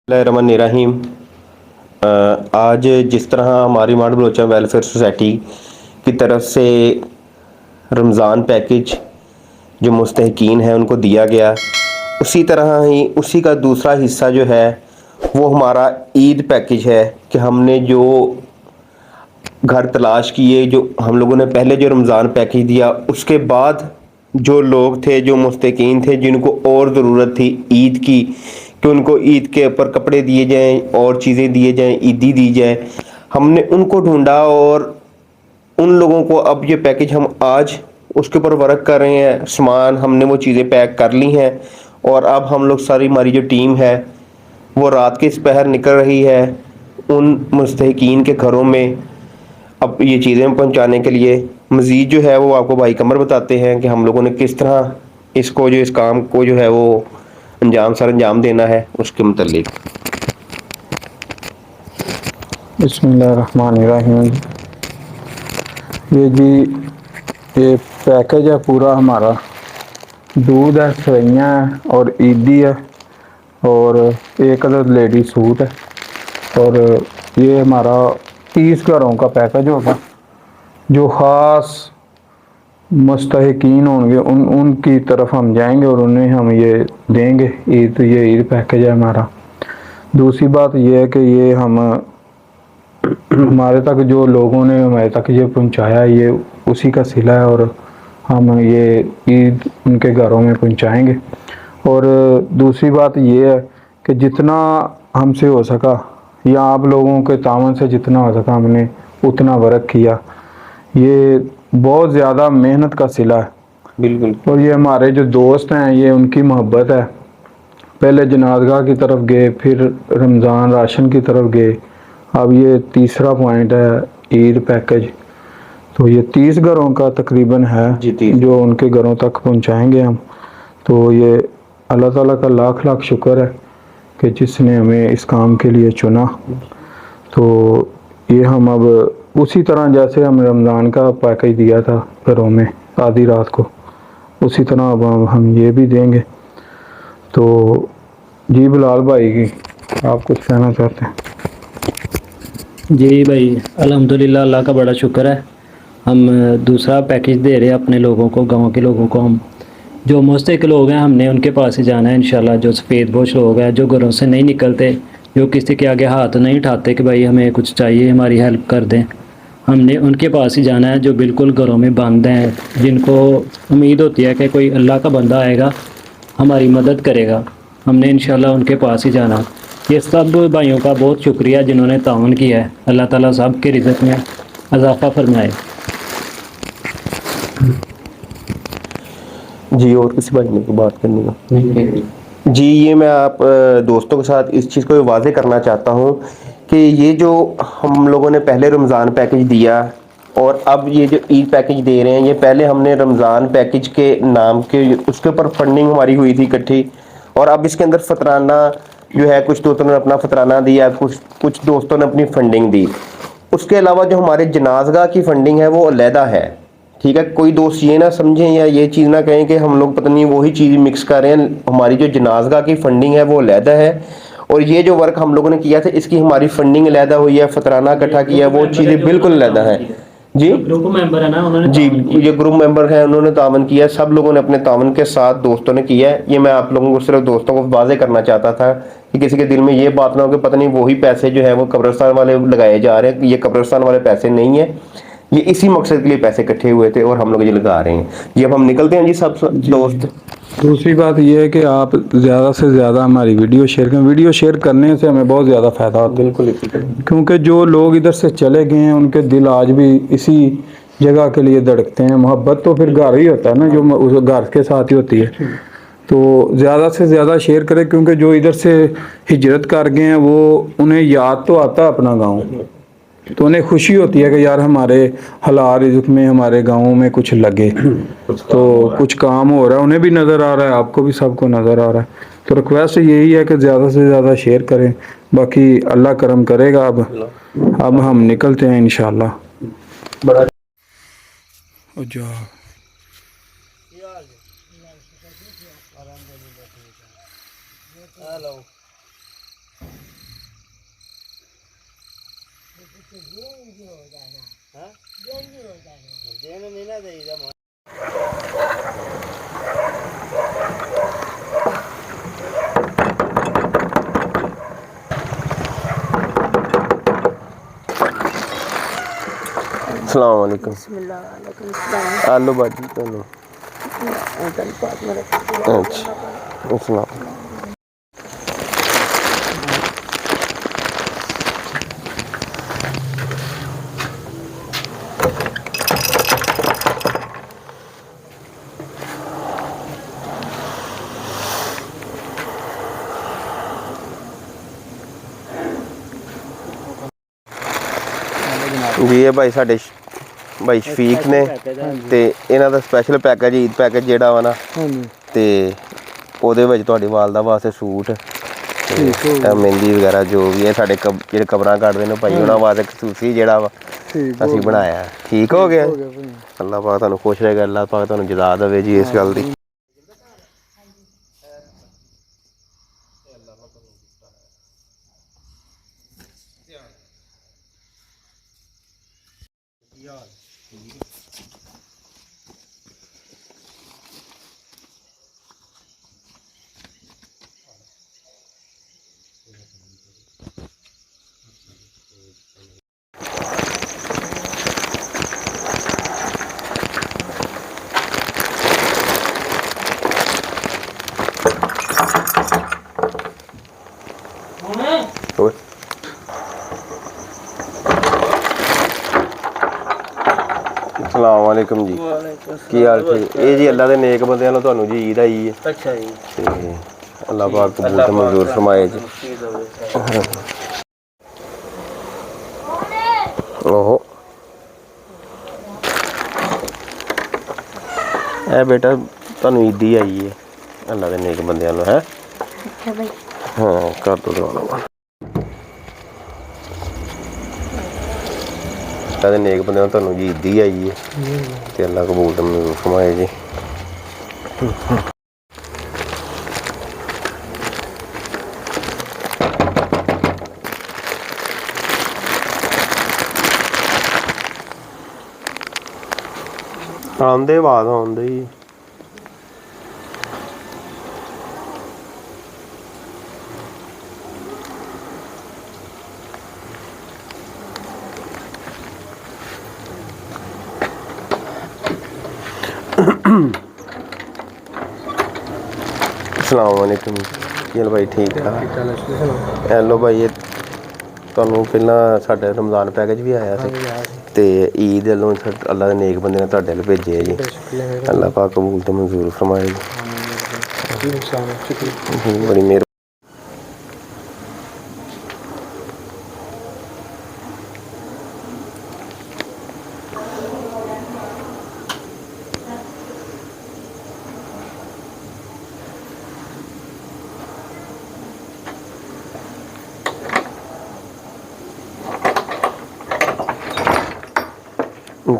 रहीम। आज जिस तरह हमारी माड़ बलोचा वेलफेयर सोसाइटी की तरफ से रमज़ान पैकेज जो मुस्तहकीन है उनको दिया गया, उसी तरह ही उसी का दूसरा हिस्सा जो है वो हमारा ईद पैकेज है कि हमने जो घर तलाश किए, जो हम लोगों ने पहले जो रमज़ान पैकेज दिया उसके बाद जो लोग थे, जो मुस्तकीन थे, जिनको और ज़रूरत थी ईद की, कि उनको ईद के ऊपर कपड़े दिए जाएं और चीज़ें दिए जाएं, ईदी दी जाए, हमने उनको ढूंढा और उन लोगों को अब ये पैकेज हम आज उसके ऊपर वर्क कर रहे हैं। सामान हमने वो चीज़ें पैक कर ली हैं और अब हम लोग सारी हमारी जो टीम है वो रात के इस पहर निकल रही है उन मुस्तहकीन के घरों में अब ये चीज़ें पहुंचाने के लिए। मज़ीद जो है वो आपको भाई कमर बताते हैं कि हम लोगों ने किस तरह इसको जो इस काम को जो है वो अंजाम देना है उसके मुतल्लिक। बिस्मिल्लाहिर्रहमानिर्रहीम। ये जी, ये पैकेज है पूरा हमारा। दूध है, सेवइयाँ है और ईदी है और एक अदद लेडी सूट है। और ये हमारा 30 घरों का पैकेज होगा। जो ख़ास मुस्तहिकीन होंगे उनकी तरफ हम जाएंगे और उन्हें हम ये देंगे ईद। ये ईद पैकेज है हमारा। दूसरी बात ये है कि ये हम हमारे तक जो लोगों ने हमारे तक ये पहुंचाया, ये उसी का सिला है और हम ये ईद उनके घरों में पहुंचाएंगे। और दूसरी बात ये है कि जितना हमसे हो सका या आप लोगों के तावन से जितना हो सका हमने उतना वर्क किया। ये बहुत ज़्यादा मेहनत का सिला है। बिल्कुल। और ये हमारे जो दोस्त हैं, ये उनकी मोहब्बत है। पहले जनाज़गाह की तरफ गए, फिर रमज़ान राशन की तरफ गए, अब ये तीसरा पॉइंट है ईद पैकेज। तो ये 30 घरों का तकरीबन है जो उनके घरों तक पहुंचाएंगे हम। तो ये अल्लाह ताला का लाख लाख शुक्र है कि जिसने हमें इस काम के लिए चुना। तो ये हम अब उसी तरह जैसे हम रमज़ान का पैकेज दिया था घरों में आधी रात को, उसी तरह अब हम ये भी देंगे। तो जी बिलाल भाई की आप कुछ कहना चाहते हैं? जी भाई, अल्हम्दुलिल्लाह, अल्लाह का बड़ा शुक्र है। हम दूसरा पैकेज दे रहे हैं अपने लोगों को, गांव के लोगों को। हम जो मुस्तहिक लोग हैं हमने उनके पास ही जाना है इंशाल्लाह। जो सफ़ेद पोश लोग हैं, जो घरों से नहीं निकलते, जो किसी के आगे हाथ नहीं उठाते कि भाई हमें कुछ चाहिए, हमारी हेल्प कर दें, हमने उनके पास ही जाना है। जो बिल्कुल घरों में बंद हैं, जिनको उम्मीद होती है कि कोई अल्लाह का बंदा आएगा हमारी मदद करेगा, हमने इंशाल्लाह उनके पास ही जाना। ये सब भाइयों का बहुत शुक्रिया जिन्होंने ताउन किया है। अल्लाह ताला सब के रिज़्क़ में इजाफ़ा फरमाए। जी, और किसी भाई ने कोई बात करनी है? जी, ये मैं आप दोस्तों के साथ इस चीज़ को वाज़े करना चाहता हूँ कि ये जो हम लोगों ने पहले रमज़ान पैकेज दिया और अब ये जो ईद पैकेज दे रहे हैं, ये पहले हमने रमज़ान पैकेज के नाम के उसके ऊपर फंडिंग हमारी हुई थी इकट्ठी, और अब इसके अंदर फतराना जो है, कुछ दोस्तों ने अपना फतराना दिया, कुछ दोस्तों ने अपनी फंडिंग दी। उसके अलावा जो हमारे जनाज़गाह की फंडिंग है वो अलहदा है। ठीक है, कोई दोस्त ये ना समझें या ये चीज़ ना कहें कि हम लोग पता नहीं वही चीज़ मिक्स कर रहे हैं। हमारी जो जनाज़गाह की फंडिंग है वो अलहदा है और ये जो वर्क हम लोगों ने किया था इसकी हमारी फंडिंग अलहदा हुई है, फतराना इकट्ठा किया, वो चीज़ें बिल्कुल अलहदा है। जी, ग्रुप मेंबर है ना, उन्होंने जी, ये ग्रुप मेंबर हैं, उन्होंने तावन किया, सब लोगों ने अपने तावन के साथ दोस्तों ने किया है। ये मैं आप लोगों को सिर्फ दोस्तों को वाज़े करना चाहता था कि किसी के दिल में ये बात ना हो कि पता नहीं वही पैसे जो है वो कब्रिस्तान वाले लगाए जा रहे हैं। ये कब्रिस्तान वाले पैसे नहीं है, ये इसी मकसद के लिए पैसे इकट्ठे हुए थे और हम लोग ये लगा रहे हैं। जी, अब हम निकलते हैं जी सब दोस्त। दूसरी बात यह है कि आप ज़्यादा से ज़्यादा हमारी वीडियो शेयर करें। वीडियो शेयर करने से हमें बहुत ज़्यादा फ़ायदा होता है। बिल्कुल, क्योंकि जो लोग इधर से चले गए हैं उनके दिल आज भी इसी जगह के लिए धड़कते हैं। मोहब्बत तो फिर घर ही होता है ना, जो उस घर के साथ ही होती है। तो ज़्यादा से ज़्यादा शेयर करें, क्योंकि जो इधर से हिजरत कर गए हैं वो उन्हें याद तो आता है अपना गाँव, तो उन्हें खुशी होती है कि यार हमारे हालात रिज़्क़ में हमारे गाँव में कुछ लगे, तो कुछ काम हो रहा है, उन्हें भी नज़र आ रहा है, आपको भी सबको नज़र आ रहा है। तो रिक्वेस्ट यही है कि ज़्यादा से ज़्यादा शेयर करें। बाकी अल्लाह करम करेगा। अब हम निकलते हैं इंशाल्लाह। बड़ा जा हेलो। अस्सलाम वालेकुम। आलू बाजी ਤੁਹਾਨੂੰ अच्छा अस्सलाम। ਜੀ ਇਹ ਭਾਈ ਸਾਡੇ ਭਾਈ ਸ਼ਫੀਕ ਨੇ ਤੇ ਇਹਨਾਂ ਦਾ ਸਪੈਸ਼ਲ ਪੈਕੇਜ ਈਦ ਪੈਕੇਜ ਜਿਹੜਾ ਵਾ ਨਾ ਤੇ ਉਹਦੇ ਵਿੱਚ ਤੁਹਾਡੀ ਵਾਲਦਾ ਵਾਸਤੇ ਸੂਟ ਤੇ ਮਹਿੰਦੀ ਵਗੈਰਾ ਜੋ ਵੀ ਹੈ ਸਾਡੇ ਜਿਹੜੇ ਕਬਰਾਂ ਕੱਢਦੇ ਨੇ ਭਾਈ ਉਹਨਾਂ ਵਾਸਤੇ ਖਸੂਸੀ ਜਿਹੜਾ ਵਾ ਅਸੀਂ ਬਣਾਇਆ। ਠੀਕ ਹੋ ਗਿਆ। ਅੱਲਾਹ ਪਾਕ ਤੁਹਾਨੂੰ ਖੁਸ਼ ਰਹੇਗਾ। ਅੱਲਾਹ ਪਾਕ ਤੁਹਾਨੂੰ ਜਜ਼ਾ ਦੇਵੇ ਜੀ ਇਸ ਗੱਲ ਦੀ। अस्सलाम वालेकुम जी। की हाल ठीक? ये जी अल्लाह के नेक बंदे नो तुहानू जी ईद आई है। अच्छा जी। ते अल्लाह पाक कबूल ते मंजूर फरमाए जी। ओहो ए बेटा तुहानू ईद ही आई है अल्लाह के नेक बंदे नो है। अच्छा भाई। हाँ कर दो दुआ। ਦੇ ਨੇਕ ਬੰਦੇ ਨੂੰ ਤੁਹਾਨੂੰ ਜੀ ਈਦੀ ਆਈ ਹੈ ਤੇ ਅੱਲਾ ਕਬੂਲ ਤੇ ਮਨਜ਼ੂਰ ਫਰਮਾਏ ਜੀ। ਆਉਂਦੇ ਆਵਾਜ਼ ਆਉਂਦੇ ਜੀ। अस्सलाम वालेकुम। चल भाई ठीक है। हेलो भाई ये ਤੁਹਾਨੂੰ ਪਹਿਲਾਂ ਸਾਡਾ ਰਮਜ਼ਾਨ ਪੈਕੇਜ ਵੀ ਆਇਆ ਸੀ ਤੇ ਈਦ ਵੱਲੋਂ ਅੱਲਾ ਦੇ ਨੇਕ ਬੰਦੇ ਨੇ ਤੁਹਾਡੇ ਵੱਲ ਭੇਜੇ ਜੀ। ਅੱਲਾ ਪਾਕ ਕਬੂਲ ਤੇ ਮਨਜ਼ੂਰ ਫਰਮਾਏ ਜੀ। ਬੜੀ ਮਿਹਰਬਾਨੀ।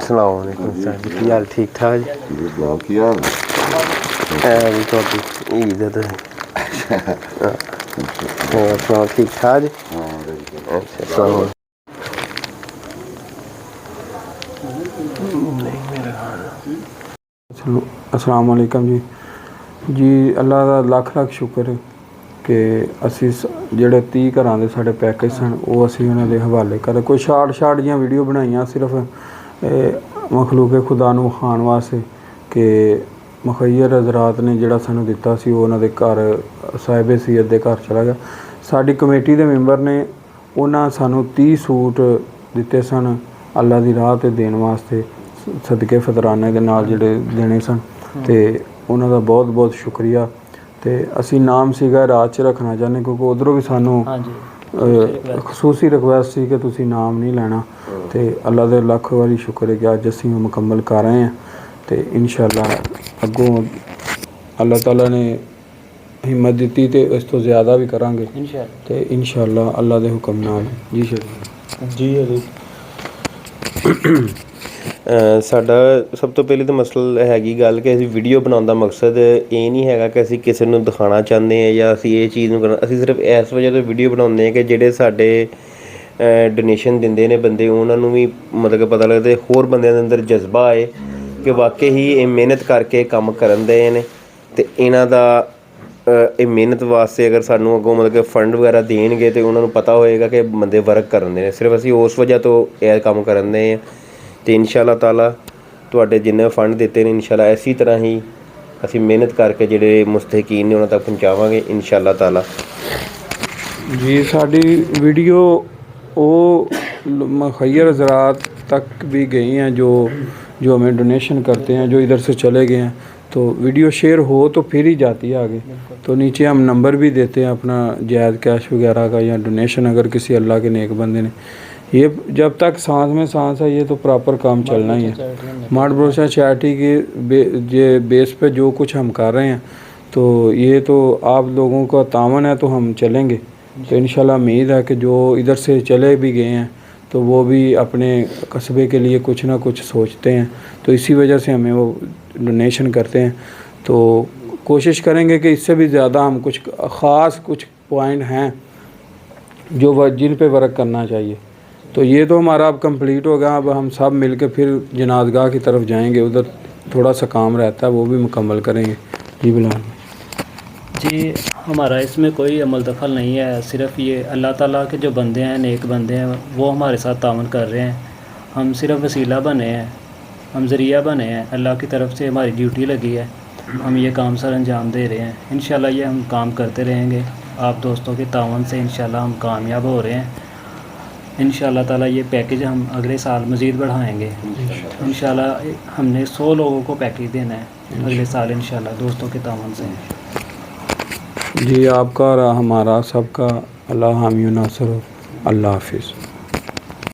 अस्सलाम वालेकुम सर जी। की हाल ठीक ठाक जी? की हाल है जी ਤੁਹਾਡੀ ਈਦ ਹੈ ਸੁਣਾਓ ਠੀਕ ਠਾਕ ਜੀ? ਅੱਛਾ अस्सलाम वालेकुम जी। जी अल्लाह ਦਾ ਲੱਖ ਸ਼ੁਕਰ ਕਿ ਅਸੀਂ ਜਿਹੜੇ 30 ਘਰਾਂ ਦੇ ਸਾਡੇ ਪੈਕੇਜ ਸਨ ਉਹ ਅਸੀਂ ਉਹਨਾਂ ਦੇ ਹਵਾਲੇ ਕਰ ਕੋਈ ਸ਼ਾਰਟ ਜੀਆਂ ਵੀਡੀਓ ਬਣਾਈਆਂ ਸਿਰਫ ਮਖਲੂਕ ਖੁਦਾ ਨੂੰ ਵਿਖਾਉਣ ਵਾਸਤੇ ਕਿ ਮੁਖੱਯਰ ਹਜ਼ਰਾਤ ਨੇ ਜਿਹੜਾ ਸਾਨੂੰ ਦਿੱਤਾ ਸੀ ਉਹ ਉਹਨਾਂ ਦੇ ਘਰ ਸਾਹਿਬ ਸੈਯਦ ਦੇ ਘਰ ਚਲਾ ਗਿਆ। ਸਾਡੀ ਕਮੇਟੀ ਦੇ ਮੈਂਬਰ ਨੇ ਉਹਨਾਂ ਸਾਨੂੰ 30 ਸੂਟ ਦਿੱਤੇ ਸਨ ਅੱਲਾ ਦੀ ਰਾਹ 'ਤੇ ਦੇਣ ਵਾਸਤੇ ਸਦਕੇ ਫਤਰਾਨੇ ਦੇ ਨਾਲ ਜਿਹੜੇ ਦੇਣੇ ਸਨ ਤੇ ਉਹਨਾਂ ਦਾ ਬਹੁਤ ਬਹੁਤ ਸ਼ੁਕਰੀਆ। ਤੇ ਅਸੀਂ ਨਾਮ ਸੀਗਾ ਰਾਤ 'ਚ ਰੱਖਣਾ ਚਾਹੁੰਦੇ ਕਿਉਂਕਿ ਉੱਧਰੋਂ ਵੀ ਸਾਨੂੰ ਖਸੂਸੀ ਰਿਕੁਐਸਟ ਸੀ ਕਿ ਤੁਸੀਂ ਨਾਮ ਨਹੀਂ ਲੈਣਾ ਤੇ ਅੱਲਾ ਦੇ ਲੱਖ ਵਾਰੀ ਸ਼ੁਕਰ ਹੈ ਕਿ ਅੱਜ ਅਸੀਂ ਉਹ ਮੁਕੰਮਲ ਕਰ ਰਹੇ ਹਾਂ ਤੇ ਇਨਸ਼ਾਅੱਲਾ ਅੱਗੋਂ ਅੱਲਾਹ ਤਾਲਾ ਨੇ ਹਿੰਮਤ ਦਿੱਤੀ ਤੇ ਇਸ ਤੋਂ ਜ਼ਿਆਦਾ ਵੀ ਕਰਾਂਗੇ ਤੇ ਇਨਸ਼ਾਅੱਲਾ ਅੱਲਾ ਦੇ ਹੁਕਮ ਨਾਲ। ਜੀ ਸ਼ੁਕਰੀਆ ਜੀ। ਸਾਡਾ ਸਭ ਤੋਂ ਪਹਿਲੀ ਤਾਂ ਮਸਲਾ ਹੈਗੀ ਗੱਲ ਕਿ ਅਸੀਂ ਵੀਡੀਓ ਬਣਾਉਣ ਦਾ ਮਕਸਦ ਇਹ ਨਹੀਂ ਹੈਗਾ ਕਿ ਅਸੀਂ ਕਿਸੇ ਨੂੰ ਦਿਖਾਉਣਾ ਚਾਹੁੰਦੇ ਹਾਂ ਜਾਂ ਅਸੀਂ ਇਹ ਚੀਜ਼ ਨੂੰ ਕਰਨਾ। ਅਸੀਂ ਸਿਰਫ ਇਸ ਵਜ੍ਹਾ ਤੋਂ ਵੀਡੀਓ ਬਣਾਉਂਦੇ ਹਾਂ ਕਿ ਜਿਹੜੇ ਸਾਡੇ ਡੋਨੇਸ਼ਨ ਦਿੰਦੇ ਨੇ ਬੰਦੇ, ਉਹਨਾਂ ਨੂੰ ਵੀ ਮਤਲਬ ਕਿ ਪਤਾ ਲੱਗਦਾ, ਹੋਰ ਬੰਦਿਆਂ ਦੇ ਅੰਦਰ ਜਜ਼ਬਾ ਆਏ ਕਿ ਵਾਕਈ ਹੀ ਇਹ ਮਿਹਨਤ ਕਰਕੇ ਕੰਮ ਕਰਨ ਦੇ ਨੇ। ਅਤੇ ਇਹਨਾਂ ਦਾ ਇਹ ਮਿਹਨਤ ਵਾਸਤੇ ਅਗਰ ਸਾਨੂੰ ਅੱਗੋਂ ਮਤਲਬ ਕਿ ਫੰਡ ਵਗੈਰਾ ਦੇਣਗੇ ਤਾਂ ਉਹਨਾਂ ਨੂੰ ਪਤਾ ਹੋਏਗਾ ਕਿ ਬੰਦੇ ਵਰਕ ਕਰਨ ਦੇ ਨੇ। ਸਿਰਫ ਅਸੀਂ ਉਸ ਵਜ੍ਹਾ ਤੋਂ ਇਹ ਕੰਮ ਕਰਨ ਦੇ ਹਾਂ। ਅਤੇ ਇਨਸ਼ਾ ਅੱਲਾਹ ਤਾਲਾ ਤੁਹਾਡੇ ਜਿੰਨੇ ਫੰਡ ਦਿੱਤੇ ਨੇ ਇਨਸ਼ਾ ਅੱਲਾਹ ਇਸੇ ਤਰ੍ਹਾਂ ਹੀ ਅਸੀਂ ਮਿਹਨਤ ਕਰਕੇ ਜਿਹੜੇ ਮੁਸਤਹਿਕੀਨ ਨੇ ਉਹਨਾਂ ਤੱਕ ਪਹੁੰਚਾਵਾਂਗੇ ਇਨਸ਼ਾ ਅੱਲਾਹ ਤਾਲਾ। ਜੀ ਸਾਡੀ ਵੀਡੀਓ ਉਹ मुखैर ज़रात तक भी गई हैं जो हमें डोनेशन करते हैं, जो इधर से चले गए हैं। तो वीडियो शेयर हो तो फिर ही जाती है आगे। तो नीचे हम नंबर भी देते हैं अपना जायज़ कैश वगैरह का या डोनेशन अगर किसी अल्लाह के नेक बंदे ने। ये जब तक सांस में सांस है ये तो प्रॉपर काम चलना ही है। मार्ट भरोसा चैरिटी के बेस पे जो कुछ हम कर रहे हैं तो ये तो आप लोगों का तावन है तो हम चलेंगे। तो इंशाल्लाह उम्मीद है कि जो इधर से चले भी गए हैं तो वो भी अपने कस्बे के लिए कुछ ना कुछ सोचते हैं, तो इसी वजह से हमें वो डोनेशन करते हैं। तो कोशिश करेंगे कि इससे भी ज़्यादा हम कुछ ख़ास कुछ पॉइंट हैं जो जिन पे वर्क करना चाहिए। तो ये तो हमारा अब कंप्लीट हो गया। अब हम सब मिल के फिर जनाज़गाह की तरफ जाएंगे, उधर थोड़ा सा काम रहता है वो भी मुकम्मल करेंगे। जी बिलाल जी, हमारा इसमें कोई अमल दखल नहीं है, सिर्फ़ ये अल्लाह ताला के जो बंदे हैं, नेक बंदे हैं, वो हमारे साथ तावन कर रहे हैं। हम सिर्फ़ वसीला बने हैं, हम ज़रिया बने हैं, अल्लाह की तरफ से हमारी ड्यूटी लगी है, हम ये काम सर अंजाम दे रहे हैं। इंशाल्लाह ये हम काम करते रहेंगे, आप दोस्तों के तावन से इंशाल्लाह हम कामयाब हो रहे हैं। इंशाल्लाह ताला ये पैकेज हम अगले साल मज़ीद बढ़ाएंगे। इंशाल्लाह हमने 100 लोगों को पैकेज देना है अगले साल इंशाल्लाह, दोस्तों के तावन से। जी आपका और हमारा सबका अल्लाह हामी नासर। अल्लाह हाफिज़।